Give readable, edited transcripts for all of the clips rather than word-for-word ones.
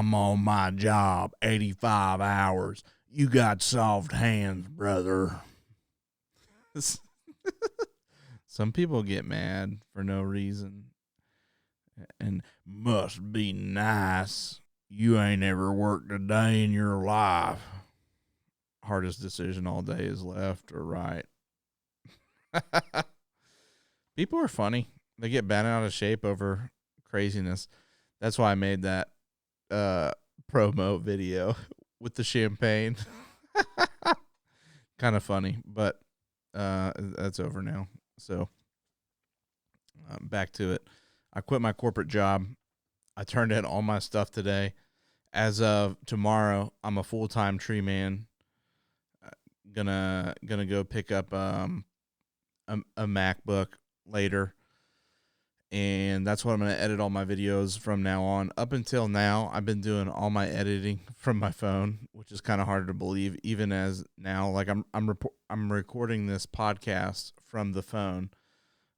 I'm on my job 85 hours. You got soft hands, brother. Some people get mad for no reason and must be nice. You ain't ever worked a day in your life. Hardest decision all day is left or right. People are funny. They get bent out of shape over craziness. That's why I made that promo video with the champagne. Kind of funny, but that's over now. So back to it. I quit my corporate job. I turned in all my stuff today. As of tomorrow, I'm a full-time tree man. Gonna go pick up a MacBook later, and that's what I'm gonna edit all my videos from now on. Up until now, I've been doing all my editing from my phone, which is kind of hard to believe. Even as now, like I'm recording this podcast from the phone,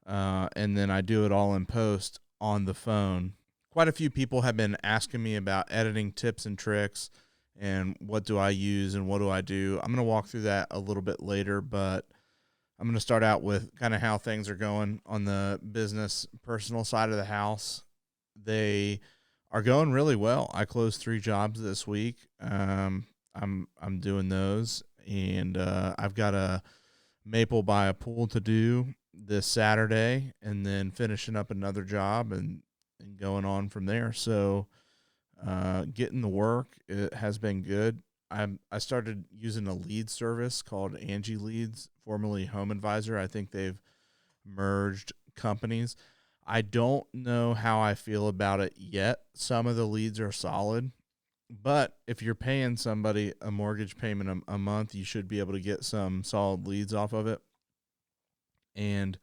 and then I do it all in post on the phone. Quite a few people have been asking me about editing tips and tricks and what do I use and what do I do. I'm going to walk through that a little bit later, but I'm going to start out with kind of how things are going on the business personal side of the house. They are going really well. I closed 3 jobs this week. I'm doing those, and I've got a maple by a pool to do this Saturday, and then finishing up another job and going on from there. So getting the work, it has been good. I started using a lead service called Angie Leads, formerly Home Advisor. I think they've merged companies. I don't know how I feel about it yet. Some of the leads are solid, but if you're paying somebody a mortgage payment a month, you should be able to get some solid leads off of it. And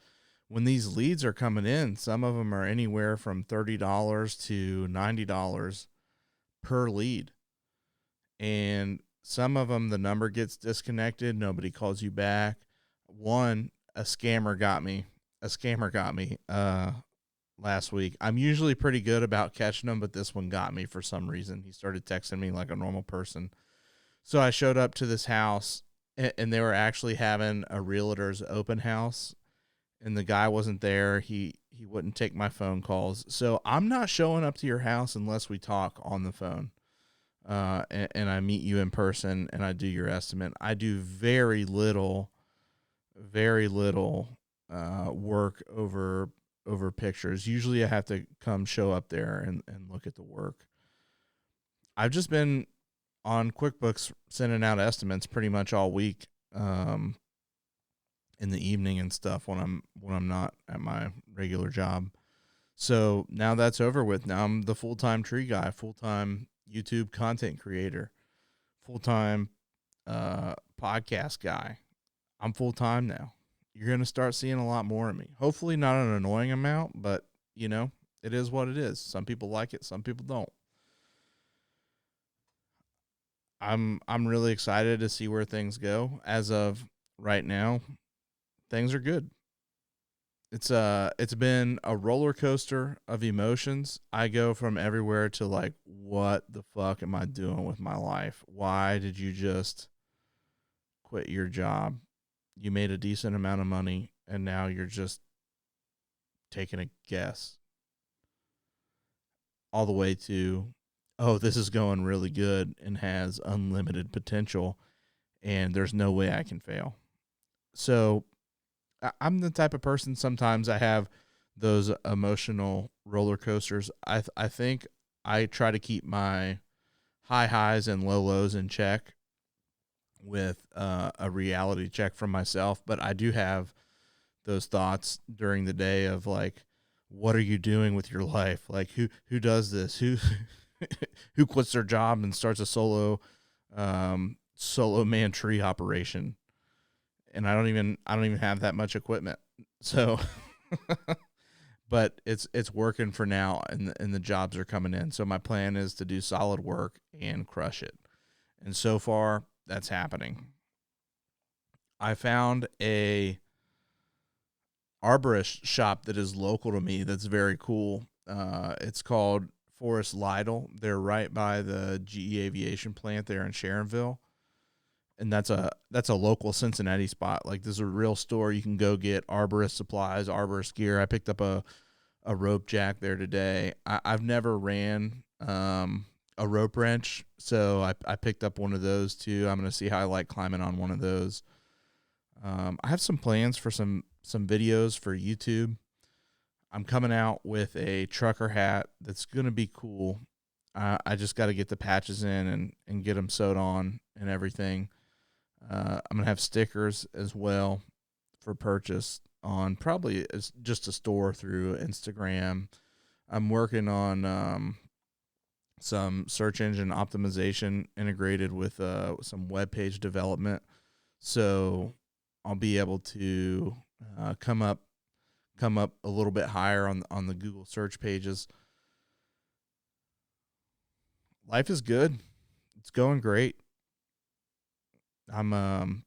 when these leads are coming in, some of them are anywhere from $30 to $90 per lead. And some of them, the number gets disconnected. Nobody calls you back. One, a scammer got me last week. I'm usually pretty good about catching them, but this one got me for some reason. He started texting me like a normal person. So I showed up to this house, and they were actually having a realtor's open house, and the guy wasn't there. He wouldn't take my phone calls. So I'm not showing up to your house unless we talk on the phone. And I meet you in person and I do your estimate. I do very little work over pictures. Usually I have to come show up there and look at the work. I've just been on QuickBooks sending out estimates pretty much all week, in the evening and stuff when I'm not at my regular job. So now that's over with. Now I'm the full-time tree guy, full-time YouTube content creator, full-time podcast guy. I'm full-time now. You're going to start seeing a lot more of me. Hopefully not an annoying amount, but, it is what it is. Some people like it, some people don't. I'm really excited to see where things go. As of right now, things are good. It's been a roller coaster of emotions. I go from everywhere to like, what the fuck am I doing with my life? Why did you just quit your job? You made a decent amount of money and now you're just taking a guess. All the way to, oh, this is going really good and has unlimited potential and there's no way I can fail. So I'm the type of person, sometimes I have those emotional roller coasters. I think I try to keep my high highs and low lows in check with a reality check from myself. But I do have those thoughts during the day of like, what are you doing with your life? Like who does this? Who quits their job and starts a solo man tree operation? And I don't even have that much equipment. So, but it's working for now and the jobs are coming in. So my plan is to do solid work and crush it. And so far that's happening. I found a arborist shop that is local to me. That's very cool. It's called Forest Lytle. They're right by the GE Aviation plant there in Sharonville, and that's a local Cincinnati spot. Like, this is a real store. You can go get arborist supplies, arborist gear. I picked up a rope jack there today. I've never ran a rope wrench, so I picked up one of those too. I'm gonna see how I like climbing on one of those. I have some plans for some videos for YouTube. I'm coming out with a trucker hat that's gonna be cool. I just got to get the patches in and get them sewed on and everything. I'm gonna have stickers as well for purchase on probably just a store through Instagram. I'm working on some search engine optimization integrated with some web page development, so I'll be able to come up a little bit higher on the Google search pages. Life is good. It's going great. I'm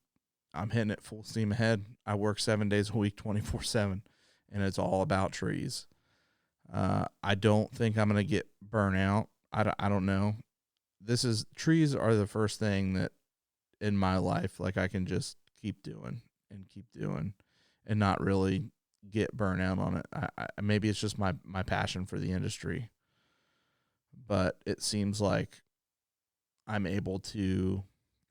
hitting it full steam ahead. I work 7 days a week, 24/7, and it's all about trees. I don't think I'm gonna get burnt out. I don't know. Trees are the first thing that in my life, like, I can just keep doing and keep doing and not really get burnt out on it. Maybe it's just my passion for the industry, but it seems like I'm able to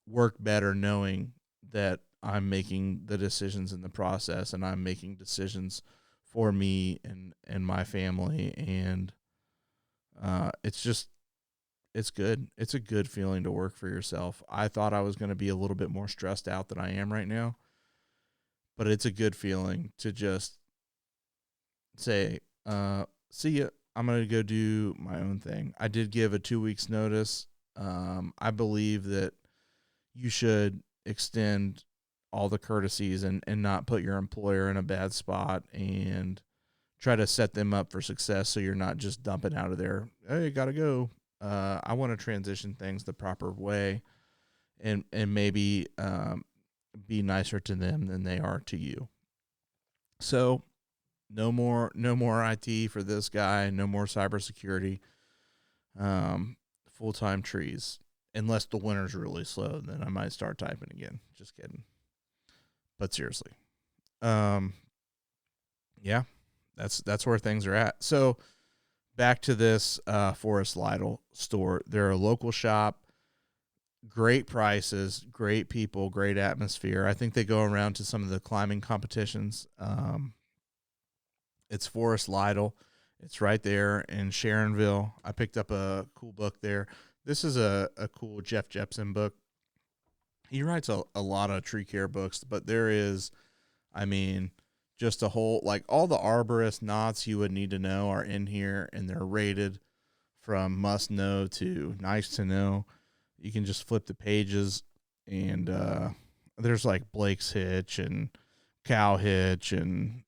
work better knowing that I'm making the decisions in the process, and I'm making decisions for me and my family. And it's good. It's a good feeling to work for yourself. I thought I was going to be a little bit more stressed out than I am right now, but it's a good feeling to just say, see ya. I'm going to go do my own thing. I did give a 2 weeks notice. I believe that you should extend all the courtesies and not put your employer in a bad spot, and try to set them up for success, so you're not just dumping out of there. Hey, gotta go. I want to transition things the proper way, and maybe be nicer to them than they are to you. So no more IT for this guy. No more cybersecurity. Full-time trees. Unless the winter's really slow, then I might start typing again. Just kidding. But seriously, yeah, that's where things are at. So back to this Forest Lytle store. They're a local shop. Great prices, great people, great atmosphere. I think they go around to some of the climbing competitions. It's Forest Lytle. It's right there in Sharonville. I picked up a cool book there. This is a cool Jeff Jepson book. He writes a lot of tree care books, but there is, I mean, just a whole, like, all the arborist knots you would need to know are in here, and they're rated from must know to nice to know. You can just flip the pages, and there's like Blake's hitch and cow hitch, and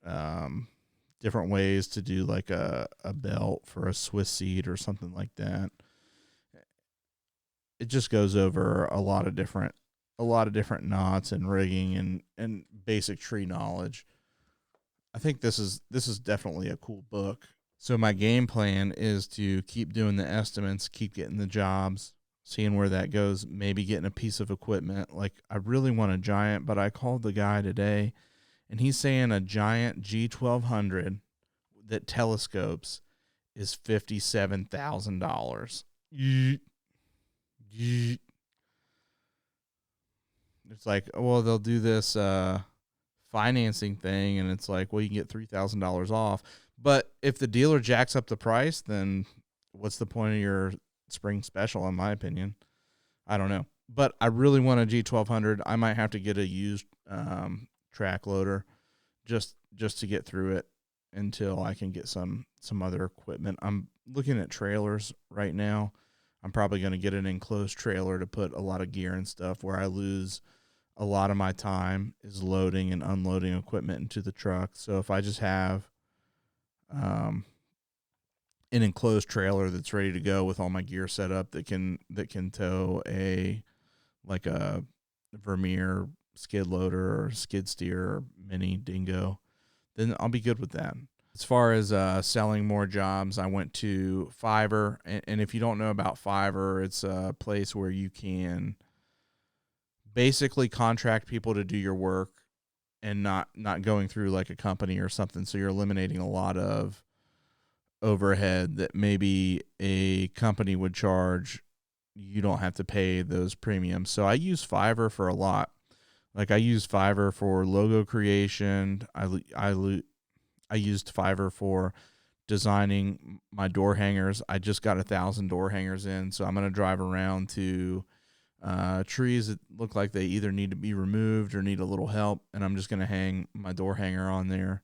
different ways to do like a belt for a Swiss seat or something like that. It just goes over a lot of different knots and rigging and basic tree knowledge. I think this is definitely a cool book. So my game plan is to keep doing the estimates, keep getting the jobs, seeing where that goes, maybe getting a piece of equipment. Like, I really want a Giant, but I called the guy today, and he's saying a Giant G1200 that telescopes is $57,000. It's like, well, they'll do this financing thing, and it's like, well, you can get $3,000 off. But if the dealer jacks up the price, then what's the point of your spring special, in my opinion? I don't know. But I really want a G1200. I might have to get a used track loader just to get through it until I can get some other equipment. I'm looking at trailers right now. I'm probably going to get an enclosed trailer to put a lot of gear and stuff, where I lose a lot of my time is loading and unloading equipment into the truck. So if I just have an enclosed trailer that's ready to go with all my gear set up, that can tow a Vermeer skid loader or skid steer or mini dingo, then I'll be good with that. As far as selling more jobs, I went to Fiverr. And if you don't know about Fiverr, it's a place where you can basically contract people to do your work and not going through like a company or something. So you're eliminating a lot of overhead that maybe a company would charge. You don't have to pay those premiums. So I use Fiverr for a lot. Like I use Fiverr for logo creation. I used Fiverr for designing my door hangers. I just got 1,000 door hangers in, so I'm gonna drive around to trees that look like they either need to be removed or need a little help, and I'm just gonna hang my door hanger on there.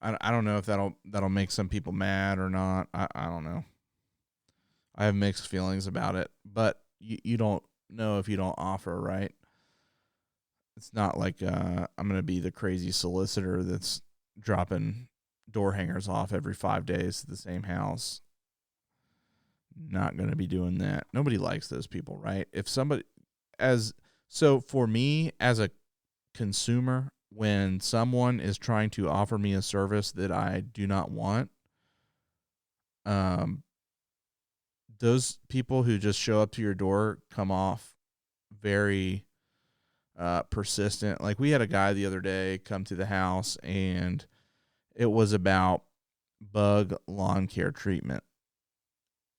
I don't know if that'll make some people mad or not. I don't know. I have mixed feelings about it, but you don't know if you don't offer, right? It's not like I'm gonna be the crazy solicitor that's dropping door hangers off every 5 days to the same house. Not gonna be doing that. Nobody likes those people, right? If somebody as so for me as a consumer, when someone is trying to offer me a service that I do not want, um, those people who just show up to your door come off very persistent. Like we had a guy the other day come to the house, and it was about bug lawn care treatment,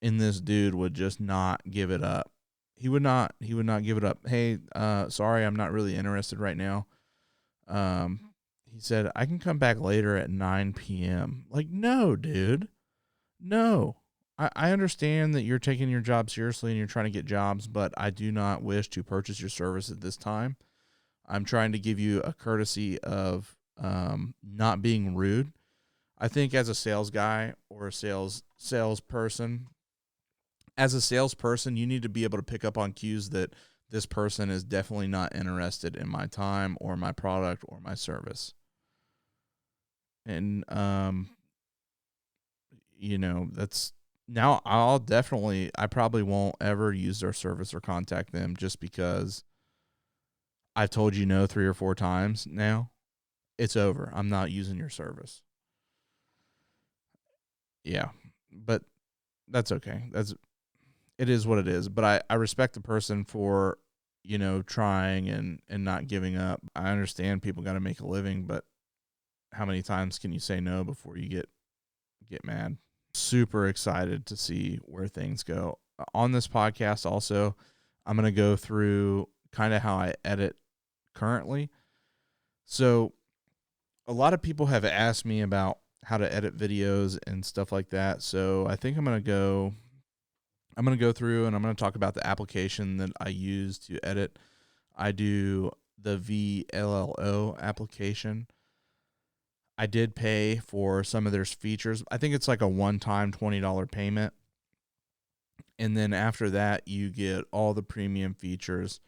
and this dude would just not give it up. He would not give it up. Hey, sorry, I'm not really interested right now. He said I can come back later at 9 p.m. Like, no, dude, no. I understand that you're taking your job seriously and you're trying to get jobs, but I do not wish to purchase your service at this time. I'm trying to give you a courtesy of not being rude. I think as a sales guy or a salesperson, as a salesperson, you need to be able to pick up on cues that this person is definitely not interested in my time or my product or my service. And that's now I probably won't ever use their service or contact them just because I've told you no 3 or 4 times now. It's over. I'm not using your service. Yeah. But that's okay. It is what it is. But I respect the person for, trying and not giving up. I understand people got to make a living, but how many times can you say no before you get mad? Super excited to see where things go. On this podcast also, I'm going to go through kind of how I edit currently. So a lot of people have asked me about how to edit videos and stuff like that. So I think I'm going to go through and I'm going to talk about the application that I use to edit. I do the VLLO application. I did pay for some of their features. I think it's like a one-time $20 payment. And then after that, you get all the premium features.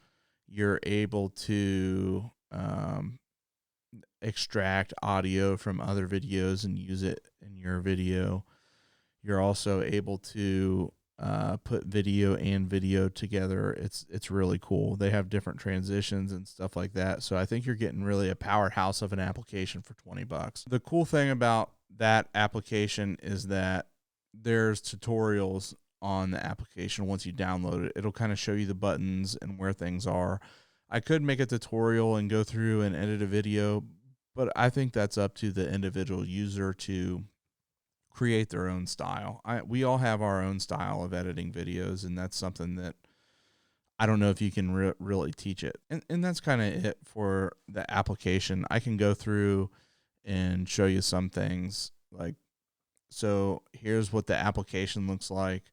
You're able to extract audio from other videos and use it in your video. You're also able to put video and video together. It's really cool. They have different transitions and stuff like that. So I think you're getting really a powerhouse of an application for $20. The cool thing about that application is that there's tutorials on the application. Once you download it, it'll kind of show you the buttons and where things are. I could make a tutorial and go through and edit a video, but I think that's up to the individual user to create their own style. We all have our own style of editing videos, and that's something that I don't know if you can really teach it. And that's kind of it for the application. I can go through and show you some things. Like, so here's what the application looks like.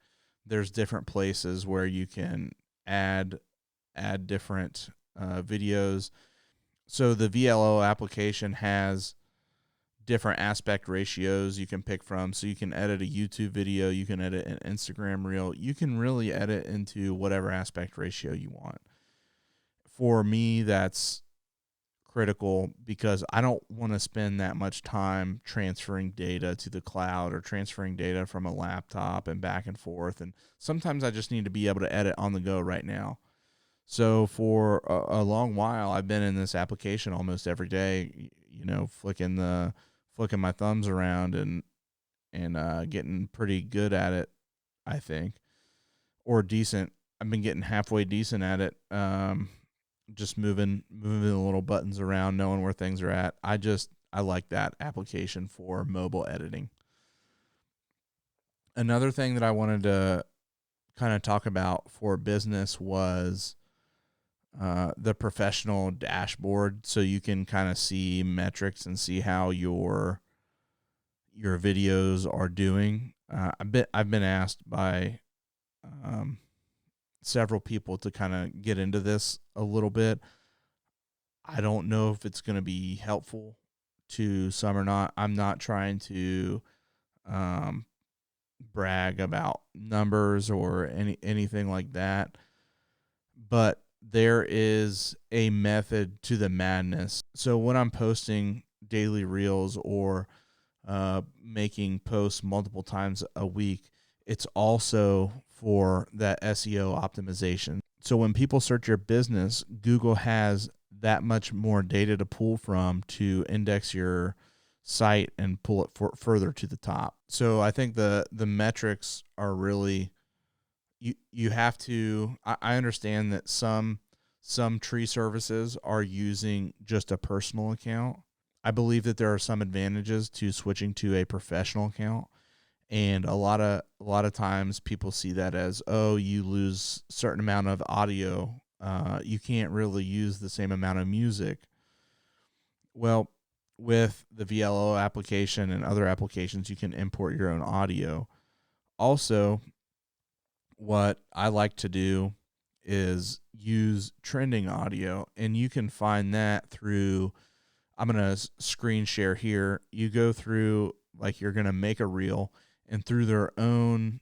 There's different places where you can add different videos. So the VLO application has different aspect ratios you can pick from. So you can edit a YouTube video, you can edit an Instagram reel, you can really edit into whatever aspect ratio you want. For me, that's critical because I don't want to spend that much time transferring data to the cloud or transferring data from a laptop and back and forth. And sometimes I just need to be able to edit on the go right now. So for a long while, I've been in this application almost every day, flicking flicking my thumbs around and getting pretty good at it, I think, or decent. I've been getting halfway decent at it. Just moving the little buttons around, knowing where things are at. I like that application for mobile editing. Another thing that I wanted to kind of talk about for business was the professional dashboard, so you can kind of see metrics and see how your videos are doing. I've been asked by several people to kind of get into this a little bit. I don't know if it's going to be helpful to some or not. I'm not trying to brag about numbers or anything like that, but there is a method to the madness. So when I'm posting daily reels or making posts multiple times a week, it's also for that SEO optimization. So when people search your business, Google has that much more data to pull from to index your site and pull it further to the top. So I think the metrics are really, you have to, I understand that some tree services are using just a personal account. I believe that there are some advantages to switching to a professional account. And a lot of times people see that as, oh, you lose a certain amount of audio. You can't really use the same amount of music. Well, with the VLO application and other applications, you can import your own audio. Also, what I like to do is use trending audio, and you can find that through, I'm going to screen share here. You go through, like, you're going to make a reel, and through their own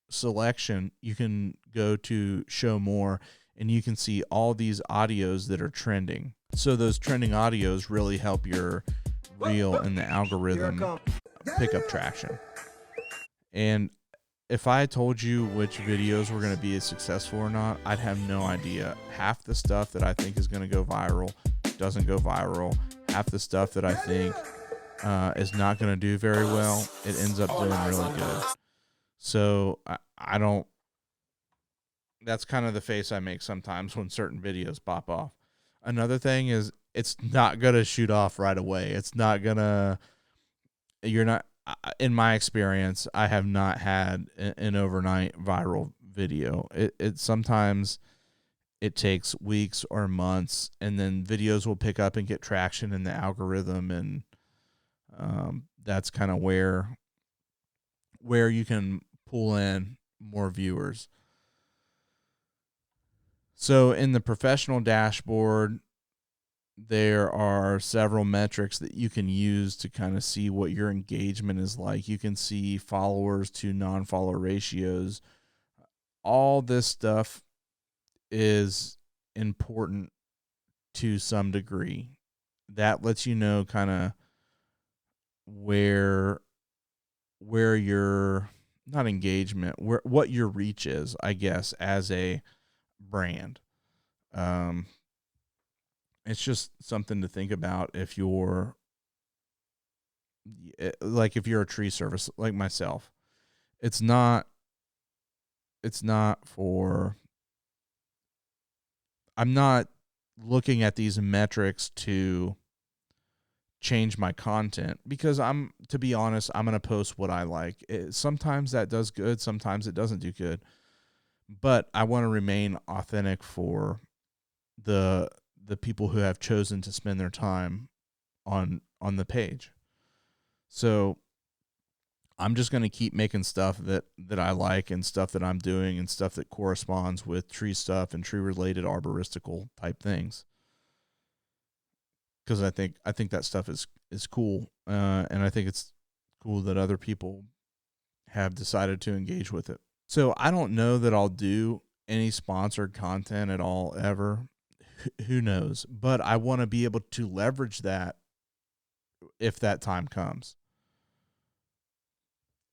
selection, you can go to show more, and you can see all these audios that are trending. So those trending audios really help your reel and the algorithm pick up traction. And if I told you which videos were going to be successful or not, I'd have no idea. Half the stuff that I think is going to go viral doesn't go viral. Half the stuff that I think is not going to do very well, it ends up doing really good. So I don't, that's kind of the face I make sometimes when certain videos pop off. Another thing is, it's not going to shoot off right away. It's not going to, you're not, in my experience, I have not had an overnight viral video. It sometimes it takes weeks or months, and then videos will pick up and get traction in the algorithm, and that's kind of where you can pull in more viewers. So in the professional dashboard, there are several metrics that you can use to kind of see what your engagement is like. You can see followers to non-follower ratios. All this stuff is important to some degree. That lets you know kind of where your, not engagement, what your reach is, I guess, as a brand. It's just something to think about if you're a tree service like myself. It's not for, I'm not looking at these metrics to change my content, because to be honest, I'm going to post what I like. Sometimes that does good, sometimes it doesn't do good, but I want to remain authentic for the people who have chosen to spend their time on the page. So I'm just going to keep making stuff that I like, and stuff that I'm doing, and stuff that corresponds with tree stuff and tree related arboristical type things. Because I think that stuff is cool, and I think it's cool that other people have decided to engage with it. So I don't know that I'll do any sponsored content at all ever. Who knows? But I want to be able to leverage that if that time comes.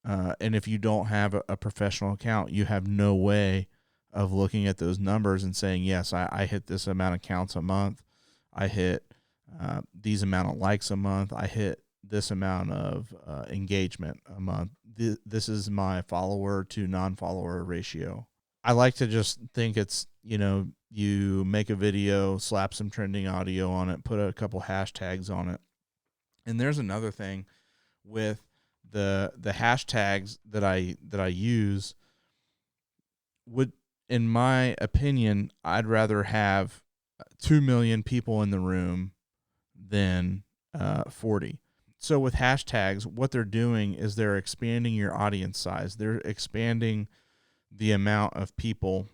And if you don't have a professional account, you have no way of looking at those numbers and saying, yes, I hit this amount of counts a month. I hit these amount of likes a month. I hit this amount of engagement a month. This is my follower to non-follower ratio. I like to just think it's, you make a video, slap some trending audio on it, put a couple hashtags on it. And there's another thing with the hashtags that I use. Would, in my opinion, I'd rather have 2 million people in the room than 40. So with hashtags, what they're doing is they're expanding your audience size. They're expanding the amount of people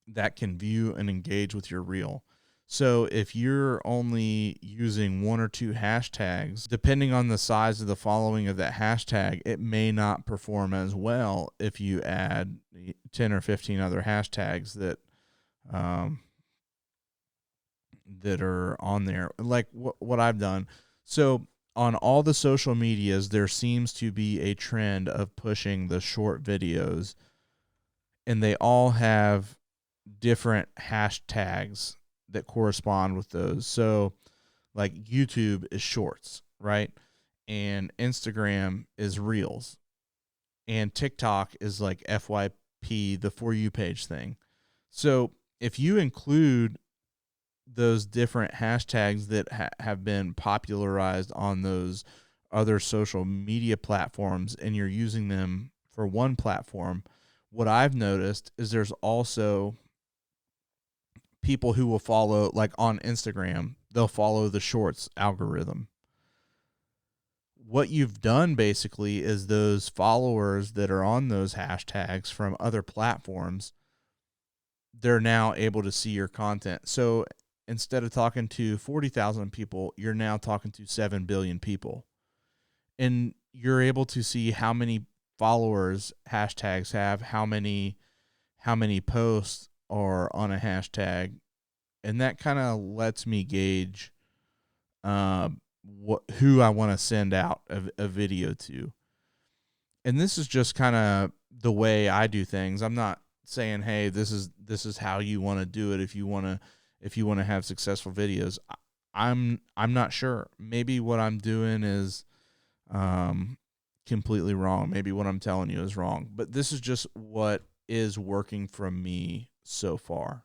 that can view and engage with your reel. So if you're only using one or two hashtags, depending on the size of the following of that hashtag, it may not perform as well if you add 10 or 15 other hashtags that that are on there, like what I've done. So on all the social medias, there seems to be a trend of pushing the short videos, and they all have different hashtags that correspond with those. So like YouTube is shorts, right? And Instagram is reels. And TikTok is like FYP, the For You page thing. So if you include those different hashtags that have been popularized on those other social media platforms and you're using them for one platform, what I've noticed is there's also people who will follow, like on Instagram, they'll follow the shorts algorithm. What you've done basically is those followers that are on those hashtags from other platforms, they're now able to see your content. So instead of talking to 40,000 people, you're now talking to 7 billion people. And you're able to see how many followers hashtags have, how many posts are on a hashtag, and that kind of lets me gauge who I want to send out a video to. And this is just kind of the way I do things. I'm not saying, hey, this is how you want to do it if you want to have successful videos. I'm not sure. Maybe what I'm doing is completely wrong. Maybe what I'm telling you is wrong. But this is just what is working for me so far.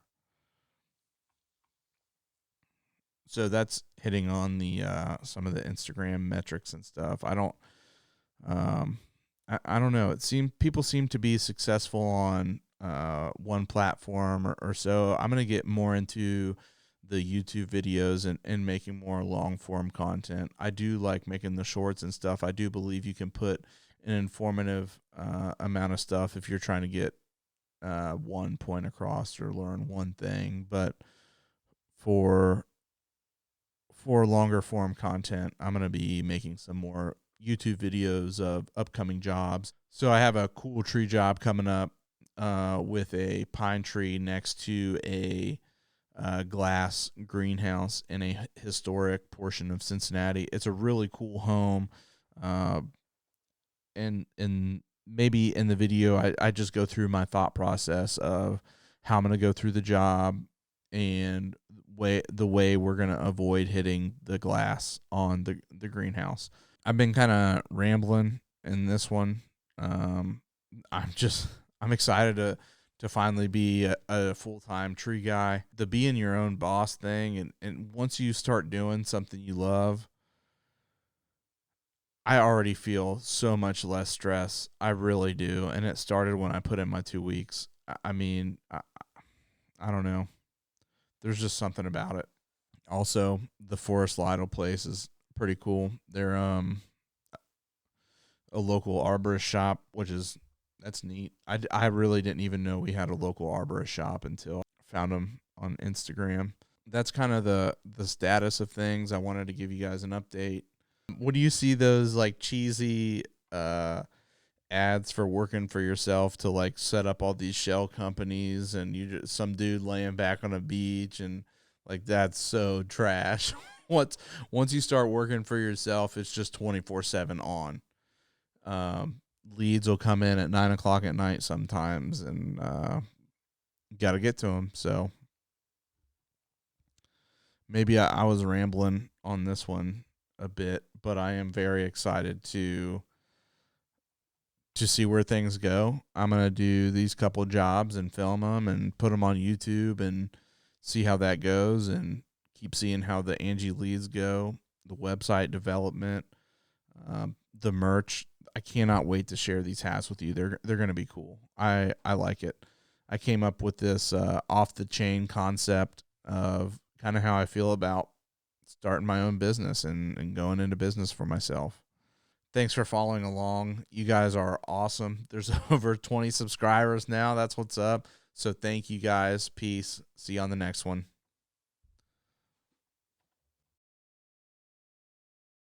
So that's hitting on the some of the Instagram metrics and stuff. I don't I don't know. People seem to be successful on one platform or so. I'm gonna get more into the YouTube videos and making more long form content. I do like making the shorts and stuff. I do believe you can put an informative amount of stuff if you're trying to get one point across or learn one thing. But for longer form content, I'm going to be making some more YouTube videos of upcoming jobs. So I have a cool tree job coming up with a pine tree next to a glass greenhouse in a historic portion of Cincinnati. It's a really cool home. And maybe in the video, I just go through my thought process of how I'm going to go through the job and the way we're going to avoid hitting the glass on the greenhouse. I've been kind of rambling in this one. I'm excited to finally be a full-time tree guy. The being your own boss thing, and once you start doing something you love, I already feel so much less stress. I really do. And it started when I put in my 2 weeks. I mean, I don't know. There's just something about it. Also, the Forest Lytle place is pretty cool. They're a local arborist shop, that's neat. I really didn't even know we had a local arborist shop until I found them on Instagram. That's kind of the status of things. I wanted to give you guys an update. What do you see those like cheesy ads for working for yourself to like set up all these shell companies, and some dude laying back on a beach, and like that's so trash. Once you start working for yourself, it's just 24/7 on. Leads will come in at 9:00 at night sometimes, and got to get to them. So maybe I was rambling on this one. a bit, but I am very excited to see where things go. I'm going to do these couple jobs and film them and put them on YouTube and see how that goes, and keep seeing how the Angie leads go, the website development, the merch. I cannot wait to share these hats with you. They're going to be cool. I like it. I came up with this off the chain concept of kind of how I feel about starting my own business and going into business for myself. Thanks for following along. You guys are awesome. There's over 20 subscribers now. That's what's up. So thank you guys. Peace. See you on the next one.